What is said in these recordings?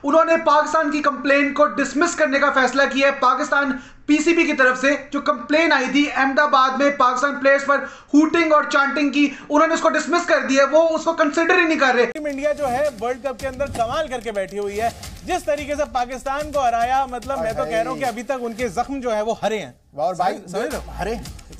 उन्होंने पाकिस्तान की कंप्लेन को डिसमिस करने का फैसला किया है। पाकिस्तान पीसीबी की तरफ से जो कंप्लेन आई थी अहमदाबाद में पाकिस्तान प्लेयर्स पर हूटिंग और चांटिंग की, उन्होंने उसको डिसमिस कर दिया। वो उसको कंसिडर ही नहीं कर रहे। टीम इंडिया जो है वर्ल्ड कप के अंदर कमाल करके बैठी हुई है। जिस तरीके से पाकिस्तान को हराया, मतलब मैं तो कह रहा हूं कि अभी तक उनके जख्म जो है वो हरे हैं। और भाई समझ लो, हरे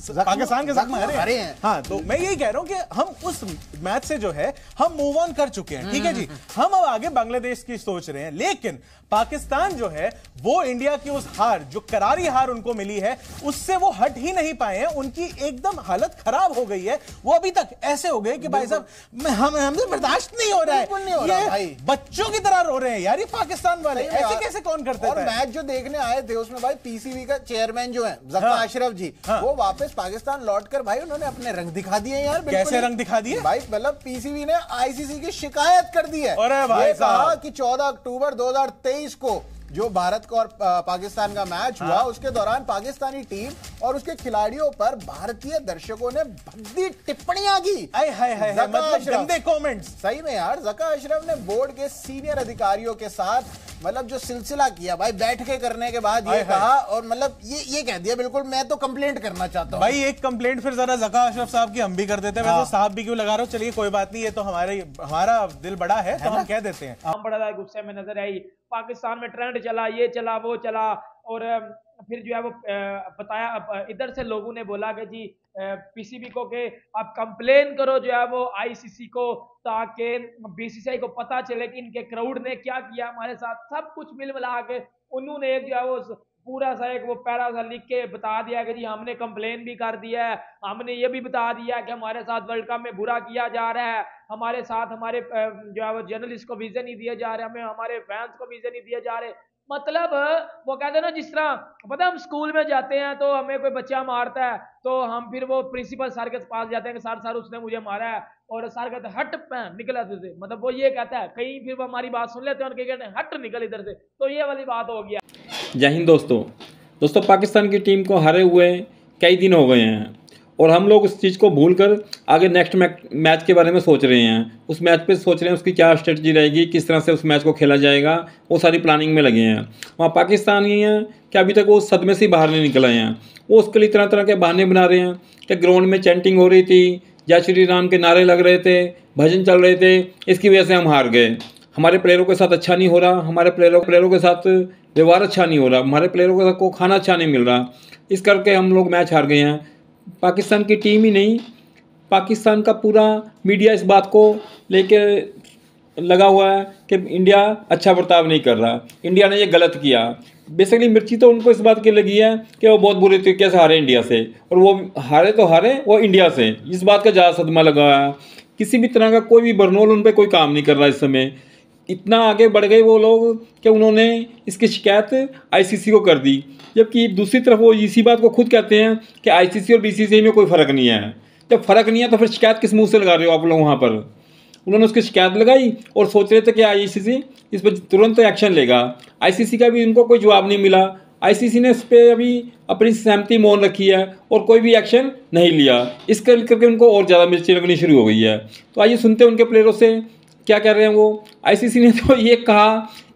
पाकिस्तान के जख्म हरे हैं। हाँ, तो मैं यही कह रहा हूं कि हम उस मैच से जो है हम मूव ऑन कर चुके हैं, ठीक है जी। हम अब आगे बांग्लादेश की सोच रहे हैं, लेकिन पाकिस्तान जो है वो इंडिया की उस हार, जो करारी हार उनको मिली है, उससे वो हट ही नहीं पाए हैं। उनकी एकदम हालत खराब हो गई है। वो अभी तक ऐसे हो गए कि भाई साहब हमें बर्दाश्त नहीं हो रहा है। ये भाई बच्चों की तरह रो रहे हैं यार, ये पाकिस्तान वाले ऐसे कैसे कौन करते हैं। और मैच जो देखने आए थे उसमें भाई पीसीबी का चेयरमैन जो है ज़का अशरफ जी, वो वापस पाकिस्तान लौटकर भाई उन्होंने अपने रंग दिखा दिए यार। कैसे रंग दिखा दिए भाई? मतलब पीसीबी ने आईसीसी की शिकायत कर दी है। अरे भाई कहा कि 14 अक्टूबर 2023 को जो भारत का और पाकिस्तान का मैच हुआ, उसके दौरान पाकिस्तानी टीम और उसके खिलाड़ियों पर भारतीय दर्शकों ने भद्दी टिप्पणियां की। मतलब गंदे कमेंट्स। सही में यार, ज़का अशरफ ने बोर्ड के सीनियर अधिकारियों के साथ मतलब जो सिलसिला किया भाई, बैठ के करने के बाद ये कहा और मतलब ये कह दिया बिल्कुल मैं तो कंप्लेंट करना चाहता हूं। भाई एक कंप्लेंट फिर जरा ज़का अशरफ साहब की हम भी कर देते हैं। मैं तो साहब भी क्यों लगा रहा हूं, चलिए कोई बात नहीं, ये तो हमारा दिल बड़ा है तो हम कह देते हैं। हम बड़ा गुस्से में नजर आई। पाकिस्तान में ट्रेंड चला, ये चला वो चला, और फिर जो है वो बताया, इधर से लोगों ने बोला कि जी पीसीबी को कि आप कंप्लेन करो जो है वो आईसीसी को, ताकि बीसीसीआई को पता चले कि इनके क्राउड ने क्या किया हमारे साथ। सब कुछ मिल मिला के उन्होंने एक जो है वो पूरा सा एक वो पैरा सा लिख के बता दिया कि जी हमने कंप्लेन भी कर दिया है, हमने ये भी बता दिया कि हमारे साथ वर्ल्ड कप में बुरा किया जा रहा है, हमारे साथ हमारे जो है वो जर्नलिस्ट को वीजा नहीं दिए जा रहे, हमें हमारे फैंस को वीजा नहीं दिए जा रहे। मतलब वो कहते हैं ना, जिस तरह पता है हम स्कूल में जाते हैं तो हमें कोई बच्चा मारता है तो हम फिर वो प्रिंसिपल सर के पास जाते हैं कि सर उसने मुझे मारा है, और सर कहते हैं हट निकल तुझे, मतलब वो ये कहता है। कहीं फिर वो हमारी बात सुन लेते हैं और कहते हैं हट निकल इधर से। तो ये वाली बात हो गया। जय हिंद दोस्तों, पाकिस्तान की टीम को हारे हुए कई दिन हो गए हैं और हम लोग उस चीज़ को भूलकर आगे नेक्स्ट मैच के बारे में सोच रहे हैं। उस मैच पे सोच रहे हैं उसकी क्या स्ट्रेटजी रहेगी, किस तरह से उस मैच को खेला जाएगा, वो सारी प्लानिंग में लगे हैं। वहाँ पाकिस्तानी हैं कि अभी तक वो सदमे से बाहर नहीं निकल आए हैं। वो उसके लिए तरह तरह के बहाने बना रहे हैं कि ग्राउंड में चैंटिंग हो रही थी, जय श्री राम के नारे लग रहे थे, भजन चल रहे थे, इसकी वजह से हम हार गए। हमारे प्लेयरों के साथ अच्छा नहीं हो रहा, हमारे प्लेयरों के साथ व्यवहार अच्छा नहीं हो रहा, हमारे प्लेयरों को खाना अच्छा नहीं मिल रहा, इस करके हम लोग मैच हार गए हैं। पाकिस्तान की टीम ही नहीं, पाकिस्तान का पूरा मीडिया इस बात को लेके लगा हुआ है कि इंडिया अच्छा बर्ताव नहीं कर रहा, इंडिया ने ये गलत किया। बेसिकली मिर्ची तो उनको इस बात की लगी है कि वो बहुत बुरे तरीके से हारे इंडिया से, और वो हारे तो हारे वो इंडिया से, इस बात का ज़्यादा सदमा लगा है। किसी भी तरह का कोई भी बरनोल उन पर कोई काम नहीं कर रहा इस समय। इतना आगे बढ़ गए वो लोग कि उन्होंने इसकी शिकायत आईसीसी को कर दी, जबकि दूसरी तरफ वो इसी बात को खुद कहते हैं कि आईसीसी और बीसीसीआई में कोई फ़र्क नहीं है। जब फ़र्क नहीं है तो फिर शिकायत किस मुंह से लगा रहे हो आप लोग वहाँ पर? उन्होंने उसकी शिकायत लगाई और सोच रहे थे कि आईसीसी इस पर तुरंत एक्शन लेगा। आईसीसी का भी इनको कोई जवाब नहीं मिला। आईसीसी ने इस पर अभी अपनी सहमति मौन रखी है और कोई भी एक्शन नहीं लिया। इस करके उनको और ज़्यादा मिर्ची लगनी शुरू हो गई है। तो आइए सुनते हैं उनके प्लेयरों से क्या कह रहे हैं वो। आईसीसी ने तो ये कहा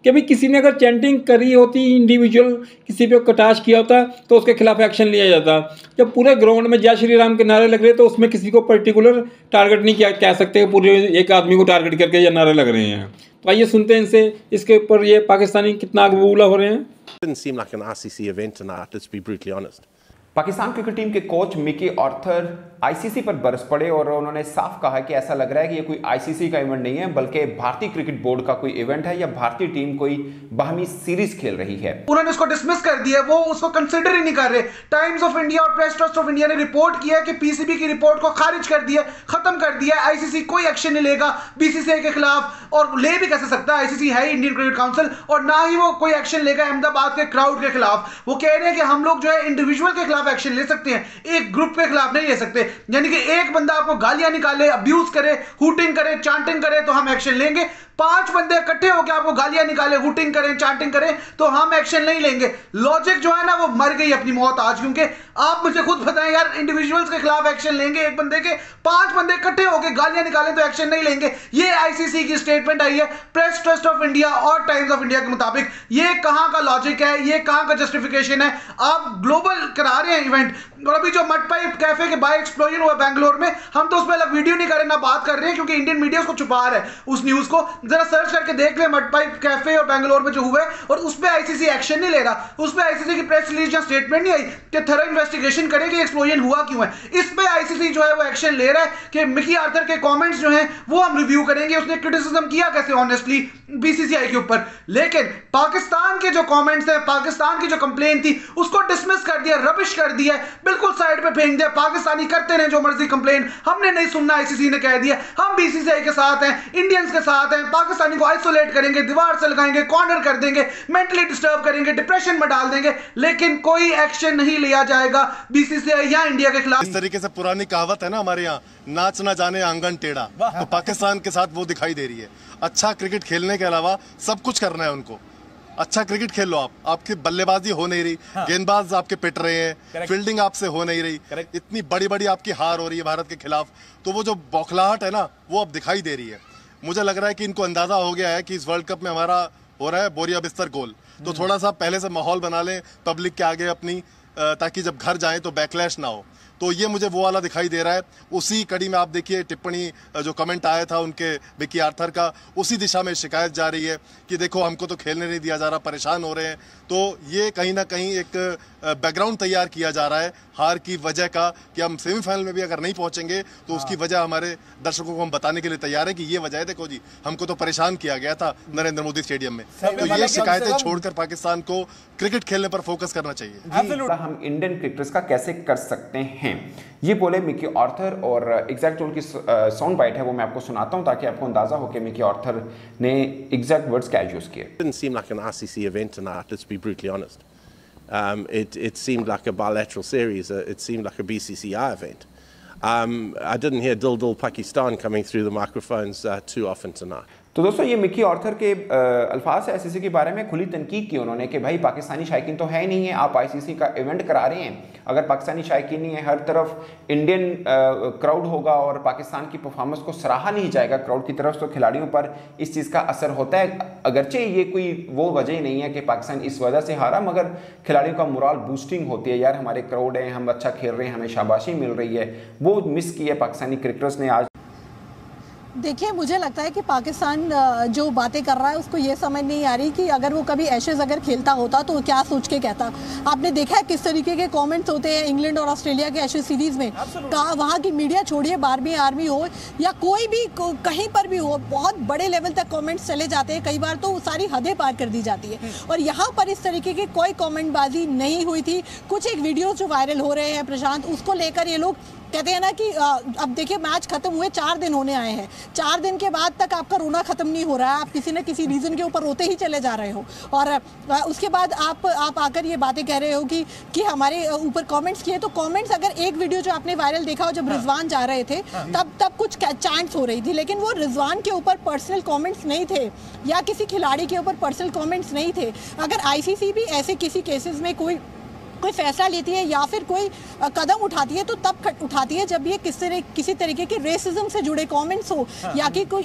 कि भाई किसी ने अगर चैंटिंग करी होती, इंडिविजुअल किसी पे कटाश किया होता तो उसके खिलाफ एक्शन लिया जाता। जब पूरे ग्राउंड में जय श्री राम के नारे लग रहे तो उसमें किसी को पर्टिकुलर टारगेट नहीं किया, कह सकते पूरे एक आदमी को टारगेट करके ये नारे लग रहे हैं। तो आइए सुनते हैं इनसे, इसके ऊपर ये पाकिस्तानी कितना आग बबूला हो रहे हैं। Didn't seem like an RCC event tonight, let's be brutally honest. Pakistan cricket team के कोच मिकी आर्थर आईसीसी पर बरस पड़े और उन्होंने साफ कहा कि ऐसा लग रहा है कि ये कोई आईसीसी का इवेंट नहीं है, बल्कि भारतीय क्रिकेट बोर्ड का कोई इवेंट है या भारतीय टीम कोई बाहमी सीरीज खेल रही है। उन्होंने उसको डिसमिस कर दिया, वो उसको कंसिडर ही नहीं कर रहे। टाइम्स ऑफ इंडिया और प्रेस ट्रस्ट ऑफ इंडिया ने रिपोर्ट किया कि पीसीबी की रिपोर्ट को खारिज कर दिया, खत्म कर दिया। आईसीसी कोई एक्शन नहीं लेगा बीसीसीआई के खिलाफ, और ले भी कैसे सकता है, आईसीसी है इंडियन क्रिकेट काउंसिल, और ना ही वो कोई एक्शन लेगा अहमदाबाद के क्राउड के खिलाफ। वो कह रहे हैं कि हम लोग जो है इंडिविजुअल के खिलाफ एक्शन ले सकते हैं, एक ग्रुप के खिलाफ नहीं ले सकते। यानी कि एक बंदा आपको गालियां निकाले, अब्यूज करे, हूटिंग करे, चांटिंग करे तो हम एक्शन लेंगे, 5 बंदे इकट्ठे होकर आपको गालियां निकाले, हुटिंग करें, चांटिंग करें, तो हम एक्शन नहीं लेंगे। लॉजिक जो है ना वो मर गई अपनी मौत आज, क्योंकि आप मुझे खुद बताएं यार, इंडिविजुअल्स के खिलाफ एक्शन लेंगे, एक बंदे के 5 बंदे इकट्ठे होकर गालियां निकालें तो एक्शन नहीं लेंगे। ये आईसीसी की स्टेटमेंट आई है प्रेस ट्रस्ट ऑफ इंडिया और टाइम्स ऑफ इंडिया के मुताबिक। ये कहां का लॉजिक है, ये कहां का जस्टिफिकेशन है? आप ग्लोबल करा रहे हैं इवेंट, और अभी जो मड पाइप कैफे के बाहर एक्सप्लोजन हुआ बैंगलोर में, हम तो उस पर अलग वीडियो नहीं कर रहे ना बात कर रहे हैं, क्योंकि इंडियन मीडिया उसको छुपा रहा है। उस न्यूज को जरा सर्च करके देख ले, मड पाइप कैफे और बैंगलोर में जो हुआ है, और उस पर आईसीसी एक्शन नहीं ले रहा। उस पर आईसीसी की प्रेस रिलीज या स्टेटमेंट नहीं आई कि थरो इन्वेस्टिगेशन करे कि एक्सप्लोजन हुआ क्यों है। इस पे आईसीसी जो है वो एक्शन ले रहा है कि मिकी आर्थर के कमेंट्स जो हैं वो हम रिव्यू करेंगे, उसने क्रिटिसिज्म किया कैसे ऑनेस्टली बीसीसीआई के ऊपर। लेकिन पाकिस्तान के जो कमेंट्स हैं, पाकिस्तान की जो कंप्लेन थी, उसको डिसमिस कर दिया, रबिश कर दिया, बिल्कुल साइड पे फेंक दिया। पाकिस्तानी करते रहे जो मर्जी कंप्लेन, हमने नहीं सुनना, आईसीसी ने कह दिया। हम बीसीसीआई के साथ हैं, इंडियंस के साथ हैं, पाकिस्तानी को आइसोलेट करेंगे, दीवार से लगाएंगे, कॉर्नर कर देंगे, मेंटली डिस्टर्ब करेंगे, डिप्रेशन में डाल देंगे, लेकिन कोई एक्शन नहीं लिया जाएगा बीसीसीआई या इंडिया के खिलाफ। इस तरीके से पुरानी कहावत है ना हमारे यहाँ, नाच ना जाने आंगन टेढ़ा, तो पाकिस्तान के साथ वो दिखाई दे रही है। अच्छा क्रिकेट खेलने के अलावा सब कुछ करना है उनको। अच्छा क्रिकेट खेल लो आप, आपकी बल्लेबाजी हो नहीं रही, गेंदबाज आपके पिट रहे हैं, फील्डिंग आपसे हो नहीं रही, इतनी बड़ी बड़ी आपकी हार हो रही है भारत के खिलाफ, तो वो जो बौखलाहट है ना वो अब दिखाई दे रही है। मुझे लग रहा है कि इनको अंदाजा हो गया है कि इस वर्ल्ड कप में हमारा हो रहा है बोरिया बिस्तर गोल, तो थोड़ा सा पहले से माहौल बना लें पब्लिक के आगे अपनी, ताकि जब घर जाएं तो बैकलैश ना हो। तो ये मुझे वो वाला दिखाई दे रहा है। उसी कड़ी में आप देखिए टिप्पणी जो कमेंट आया था उनके मिकी आर्थर का, उसी दिशा में शिकायत जा रही है कि देखो हमको तो खेलने नहीं दिया जा रहा, परेशान हो रहे हैं। तो ये कहीं ना कहीं एक बैकग्राउंड तैयार किया जा रहा है हार की वजह का, कि हम सेमीफाइनल में भी अगर नहीं पहुंचेंगे तो उसकी वजह हमारे दर्शकों को हम बताने के लिए तैयार है कि ये वजह है, देखो जी हमको तो परेशान किया गया था नरेंद्र मोदी स्टेडियम में। तो ये शिकायतें छोड़कर पाकिस्तान को क्रिकेट खेलने पर फोकस करना चाहिए। हम इंडियन क्रिकेटर्स का कैसे कर सकते हैं, ये बोले मिकी आर्थर, और एग्जैक्ट जो उनकी साउंड बाइट है वो मैं आपको सुनाता हूं ताकि आपको अंदाजा हो कि मिकी आर्थर ने एग्जैक्ट वर्ड्स क्या यूज किए। Didn't seem like an RCC event tonight, let's be brutally honest. It seemed like a bilateral series. It seemed like a BCCI event. I didn't hear Dil Dil Pakistan coming through the microphones too often tonight. तो दोस्तों ये Mickey Arthur के अल्फाज है ICC के बारे में, खुली तनकीद की उन्होंने कि भाई पाकिस्तानी शायकीन तो है ही नहीं है, आप आईसीसी का इवेंट करा रहे हैं, अगर पाकिस्तानी शायकीन नहीं है, हर तरफ इंडियन क्राउड होगा और पाकिस्तान की परफॉर्मेंस को सराहा नहीं जाएगा क्राउड की तरफ, तो खिलाड़ियों पर इस चीज़ का असर होता है। अगरचे ये कोई वो वजह नहीं है कि पाकिस्तान इस वजह से हारा, मगर खिलाड़ियों का मोरल बूस्टिंग होती है, यार हमारे क्राउड है, हम अच्छा खेल रहे हैं, हमें शाबाशी मिल रही है, वो मिस की है पाकिस्तानी क्रिकेटर्स ने आज। देखिए मुझे लगता है कि पाकिस्तान जो बातें कर रहा है उसको ये समझ नहीं आ रही कि अगर वो कभी एशेज अगर खेलता होता तो क्या सोच के कहता। आपने देखा है किस तरीके के कमेंट्स होते हैं इंग्लैंड और ऑस्ट्रेलिया के एशेज सीरीज में, कहा वहाँ की मीडिया छोड़िए, 12वीं आर्मी हो या कोई भी कहीं पर भी हो, बहुत बड़े लेवल तक कमेंट्स चले जाते हैं, कई बार तो सारी हदें पार कर दी जाती है। और यहाँ पर इस तरीके की कोई कमेंटबाजी नहीं हुई थी। कुछ एक वीडियो जो वायरल हो रहे हैं प्रशांत, उसको लेकर ये लोग कहते हैं ना कि अब देखिए मैच खत्म हुए 4 दिन होने आए हैं, 4 दिन के बाद तक आपका रोना खत्म नहीं हो रहा है, आप किसी न किसी रीजन के ऊपर रोते ही चले जा रहे हो, और उसके बाद आप आकर ये बातें कह रहे हो कि हमारे ऊपर कमेंट्स किए। तो कमेंट्स, अगर एक वीडियो जो आपने वायरल देखा हो जब रिजवान जा रहे थे तब कुछ चैंट्स हो रही थी, लेकिन वो रिजवान के ऊपर पर्सनल कमेंट्स नहीं थे या किसी खिलाड़ी के ऊपर पर्सनल कमेंट्स नहीं थे। अगर आईसीसी भी ऐसे किसी केसेस में कोई फैसला लेती है या फिर कोई कदम उठाती है तो तब उठाती है जब ये किसी तरीके के रेसिज्म से जुड़े कमेंट्स हो या कि कोई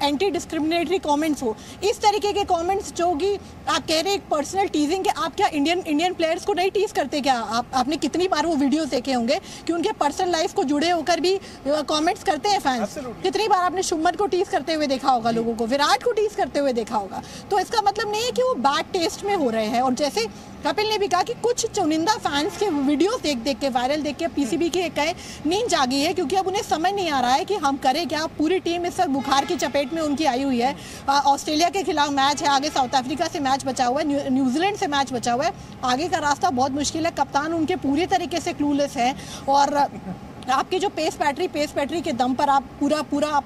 एंटी डिस्क्रिमिनेटरी कमेंट्स हो। इस तरीके के कमेंट्स जो कि आप कह रहे हैं एक पर्सनल टीजिंग, कि आप क्या इंडियन प्लेयर्स को नहीं टीज करते क्या? आपने कितनी बार वो वीडियोस देखे होंगे कि उनके पर्सनल लाइफ को जुड़े होकर भी कमेंट्स करते हैं फैंस। कितनी बार आपने शुभमन को टीज करते हुए देखा होगा, लोगों को विराट को टीज करते हुए देखा होगा। तो इसका मतलब नहीं है कि वो बैड टेस्ट में हो रहे हैं। और जैसे कपिल ने भी कहा कि कुछ चुनिंदा फैंस के वीडियोस देख के वायरल देख के पीसीबी की एक नींद जागी है, क्योंकि अब उन्हें समझ नहीं आ रहा है कि हम करें क्या। पूरी टीम इस वक्त बुखार की चपेट में उनकी आई हुई है। ऑस्ट्रेलिया के खिलाफ मैच है, आगे साउथ अफ्रीका से मैच बचा हुआ है, न्यूजीलैंड से मैच बचा हुआ है, आगे का रास्ता बहुत मुश्किल है। कप्तान उनके पूरी तरीके से क्लूलेस है, और आपकी जो पेस बैटरी के दम पर आप पूरा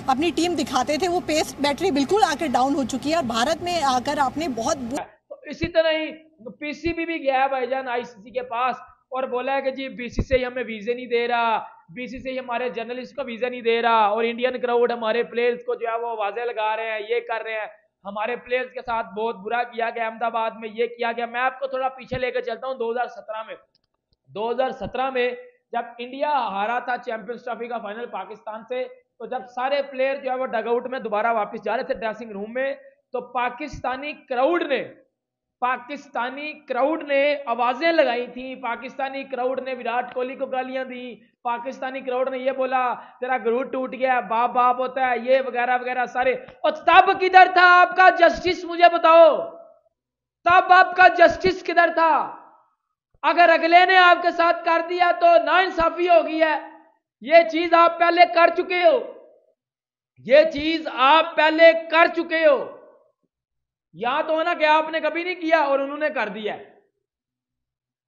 अपनी टीम दिखाते थे, वो पेस बैटरी बिल्कुल आकर डाउन हो चुकी है। और भारत में आकर आपने बहुत इसी तरह ही पीसीबी भी गया है भाईजान आईसीसी के पास और बोला है कि जी बीसीसीआई हमें वीजे नहीं दे रहा, बीसीसीआई हमारे जर्नलिस्ट को वीज़ा नहीं दे रहा और इंडियन क्राउड हमारे प्लेयर्स को जो है वो आवाज़ें लगा रहे हैं, ये कर रहे हैं, हमारे प्लेयर्स के साथ बहुत बुरा किया गया, अहमदाबाद में ये किया गया। मैं आपको थोड़ा पीछे लेकर चलता हूँ 2017 में जब इंडिया हारा था चैंपियंस ट्रॉफी का फाइनल पाकिस्तान से, तो जब सारे प्लेयर जो है वो डगआउट में दोबारा वापस जा रहे थे ड्रेसिंग रूम में, तो पाकिस्तानी क्राउड ने आवाजें लगाई थी, पाकिस्तानी क्राउड ने विराट कोहली को गालियां दी, पाकिस्तानी क्राउड ने ये बोला तेरा ग्रूट टूट गया, बाप बाप होता है, ये वगैरह वगैरह सारे। और तब किधर था आपका जस्टिस, मुझे बताओ, तब आपका जस्टिस किधर था? अगर अगले ने आपके साथ कर दिया तो नाइंसाफी हो गई है। ये चीज आप पहले कर चुके हो, ये चीज आप पहले कर चुके हो। या तो ना कि आपने कभी नहीं किया और उन्होंने कर दिया।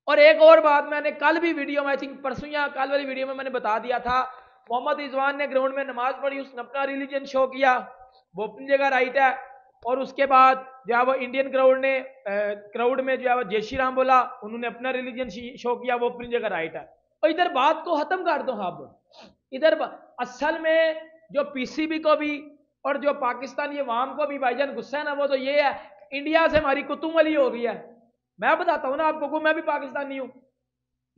और एक और बात, मैंने कल भी वीडियो में, आई थिंक परसों या कल वाली वीडियो में मैंने बता दिया था, मोहम्मद रिजवान ने ग्राउंड में नमाज पढ़ी, उसने अपना रिलीजन शो किया, वो अपनी जगह राइट है। और उसके बाद जो है वो इंडियन क्राउड में जो है वो जय श्री राम बोला, उन्होंने अपना रिलीजन शो किया, वो अपनी जगह राइट है। और इधर बात को खत्म कर दो। अब इधर असल में जो पीसीबी को भी और जो पाकिस्तानी अवाम को भी भाईजान गुस्सा है ना, वो तो ये है इंडिया से हमारी कुतुमली हो गई है। मैं बताता हूँ ना आपको, मैं भी पाकिस्तानी हूँ,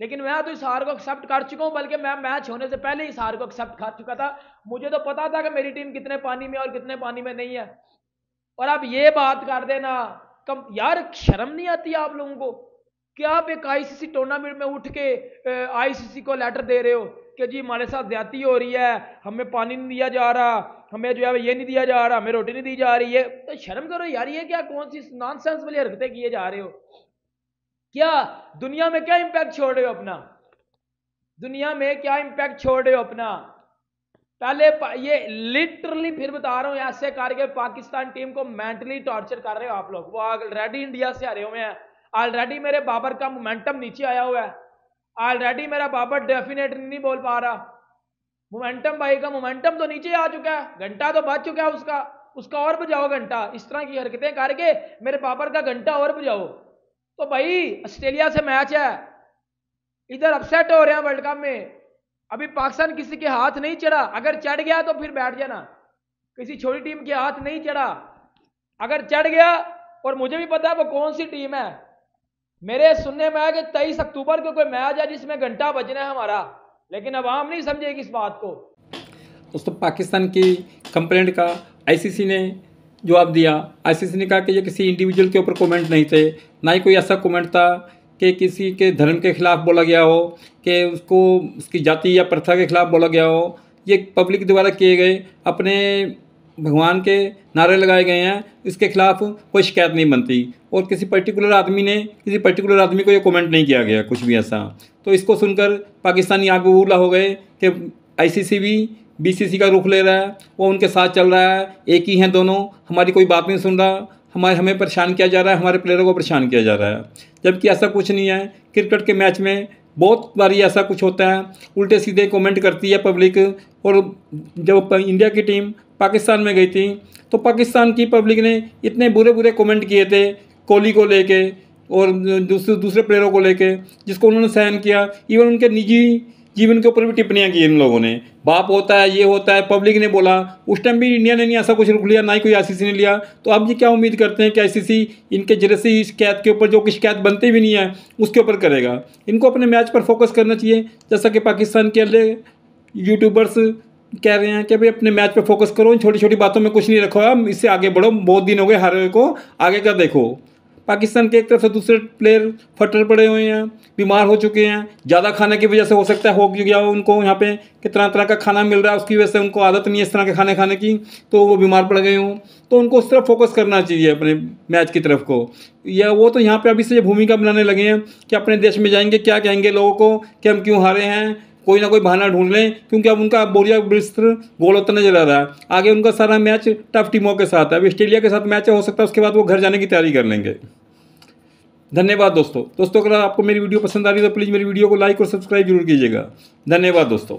लेकिन मैं तो इस हार को एक्सेप्ट कर चुका हूँ, बल्कि मैं मैच होने से पहले इस हार को एक्सेप्ट कर चुका था। मुझे तो पता था कि मेरी टीम कितने पानी में और कितने पानी में नहीं है। और अब ये बात कर देना, कम यार शर्म नहीं आती आप लोगों को? क्या आप एक आईसीसी टूर्नामेंट में उठ के आईसीसी को लेटर दे रहे हो कि जी हमारे साथ ज्यादती हो रही है, हमें पानी नहीं दिया जा रहा, हमें जो है ये नहीं दिया जा रहा, हमें रोटी नहीं दी जा रही है? तो शर्म करो यार, ये क्या कौन सी नॉनसेंस वाली हरकतें किए जा रहे हो? क्या दुनिया में क्या इंपैक्ट छोड़ रहे हो अपना? दुनिया में क्या इंपैक्ट छोड़ रहे हो अपना? पहले ये लिटरली फिर बता रहा हूं, ऐसे करके पाकिस्तान टीम को मेंटली टॉर्चर कर रहे हो आप लोग। वो ऑलरेडी इंडिया से हारे हुए हैं, ऑलरेडी मेरे बाबर का मोमेंटम नीचे आया हुआ है, ऑलरेडी मेरा बाबर डेफिनेटली नहीं बोल पा रहा। मोमेंटम भाई का मोमेंटम तो नीचे आ चुका है, घंटा तो बच चुका है उसका और बजाओ घंटा। इस तरह की हरकतें करके मेरे बाबर का घंटा और बजाओ। तो भाई ऑस्ट्रेलिया से मैच है, इधर अपसेट हो रहे हैं वर्ल्ड कप में। अभी पाकिस्तान किसी के हाथ नहीं चढ़ा, अगर चढ़ गया तो फिर बैठ जाना, किसी छोटी टीम के हाथ नहीं चढ़ा। अगर चढ़ गया, और मुझे भी पता है वो कौन सी टीम है, मेरे सुनने में आया कि 23 अक्टूबर को कोई मैच है जिसमें घंटा बजना है हमारा, लेकिन अवाम नहीं समझेगी इस बात को। दोस्तों, पाकिस्तान की कंप्लेंट का आईसीसी ने जवाब दिया। आईसीसी ने कहा कि ये किसी इंडिविजुअल के ऊपर कमेंट नहीं थे, ना ही कोई ऐसा कमेंट था कि किसी के धर्म के खिलाफ बोला गया हो, कि उसको उसकी जाति या प्रथा के खिलाफ बोला गया हो। ये पब्लिक द्वारा किए गए अपने भगवान के नारे लगाए गए हैं, इसके खिलाफ कोई शिकायत नहीं बनती। और किसी पर्टिकुलर आदमी को ये कमेंट नहीं किया गया कुछ भी ऐसा। तो इसको सुनकर पाकिस्तानी आग बबूला हो गए कि आईसीसी भी बीसीसी का रुख ले रहा है, वो उनके साथ चल रहा है, एक ही हैं दोनों, हमारी कोई बात नहीं सुन रहा, हमें परेशान किया जा रहा है, हमारे प्लेयरों को परेशान किया जा रहा है। जबकि ऐसा कुछ नहीं है। क्रिकेट के मैच में बहुत बारी ऐसा कुछ होता है, उल्टे सीधे कमेंट करती है पब्लिक। और जब इंडिया की टीम पाकिस्तान में गई थी, तो पाकिस्तान की पब्लिक ने इतने बुरे बुरे कमेंट किए थे कोहली को लेके और दूसरे प्लेयरों को लेके, जिसको उन्होंने सहन किया। इवन उनके निजी जीवन के ऊपर भी टिप्पणियां की इन लोगों ने, बाप होता है, ये होता है, पब्लिक ने बोला। उस टाइम भी इंडिया ने नहीं ऐसा कुछ रुक लिया, ना ही कोई आईसीसी ने लिया। तो अब ये क्या उम्मीद करते हैं कि आईसीसी इनके जैसी शिकायत के ऊपर, जो कि शिकायत बनती भी नहीं है, उसके ऊपर करेगा? इनको अपने मैच पर फोकस करना चाहिए, जैसा कि पाकिस्तान के यूट्यूबर्स कह रहे हैं कि भाई अपने मैच पर फोकस करो, इन छोटी छोटी बातों में कुछ नहीं रखो, इससे आगे बढ़ो, बहुत दिन हो गए हारे को, आगे का देखो। पाकिस्तान के एक तरफ से दूसरे प्लेयर फटर पड़े हुए हैं, बीमार हो चुके हैं, ज़्यादा खाने की वजह से हो सकता है हो गया उनको यहाँ पे कि तरह तरह का खाना मिल रहा है, उसकी वजह से उनको आदत नहीं है इस तरह के खाने खाने की, तो वो बीमार पड़ गए हों। तो उनको उस तरफ फोकस करना चाहिए अपने मैच की तरफ को। या वो तो यहाँ पे अभी से भूमिका बनाने लगे हैं कि अपने देश में जाएंगे, क्या कहेंगे लोगों को कि हम क्यों हारे हैं, कोई ना कोई बहाना ढूंढ लें, क्योंकि अब उनका बोरिया बिस्तर गोल होता नजर आ रहा है। आगे उनका सारा मैच टफ टीमों के साथ है, अभी ऑस्ट्रेलिया के साथ मैच हो सकता है, उसके बाद वो घर जाने की तैयारी कर लेंगे। धन्यवाद दोस्तों। अगर आपको मेरी वीडियो पसंद आ रही है तो प्लीज़ मेरी वीडियो को लाइक और सब्सक्राइब जरूर कीजिएगा। धन्यवाद दोस्तों।